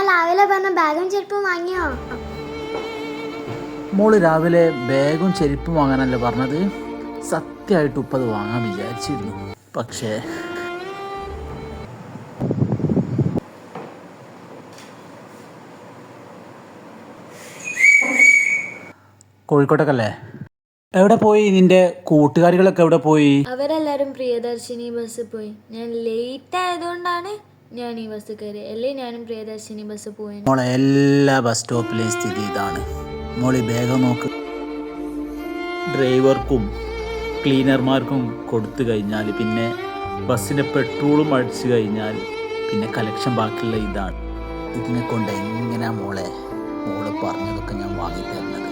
ഞാൻ രാവിലെ പറഞ്ഞ ബാഗും ചെരുപ്പും വാങ്ങിയോ? മോള് രാവിലെ ബാഗും ചെരുപ്പും വാങ്ങാനല്ലേ പറഞ്ഞത്? സത്യമായിട്ട് ഉപ്പ അത് വാങ്ങാൻ വിചാരിച്ചിരുന്നു. പക്ഷേ കോഴിക്കോട്ടേക്കല്ലേ? എവിടെ പോയി? നിന്റെ കൂട്ടുകാരികളൊക്കെ എവിടെ പോയി? അവരെല്ലാരും പ്രിയദർശിനി ബസ് പോയി. ഞാൻ ലേറ്റ് ആയതുകൊണ്ടാണ് ഞാൻ ഈ ബസ് കയറി. അല്ലേ ഞാനും പ്രിയദർശിനി ബസ് പോയി. മോളെ എല്ലാ ബസ് സ്റ്റോപ്പിലെയും സ്ഥിതി ഇതാണ്. മോളി വേഗം നോക്ക്. ഡ്രൈവർക്കും ക്ലീനർമാർക്കും കൊടുത്തു കഴിഞ്ഞാൽ പിന്നെ ബസ്സിൻ്റെ പെട്രോളും അടിച്ചു കഴിഞ്ഞാൽ പിന്നെ കളക്ഷൻ ബാക്കിയുള്ള ഇതാണ്. ഇതിനെ കൊണ്ട് എങ്ങനെയാ മോള് പറഞ്ഞതൊക്കെ ഞാൻ വാങ്ങി തരുന്നത്?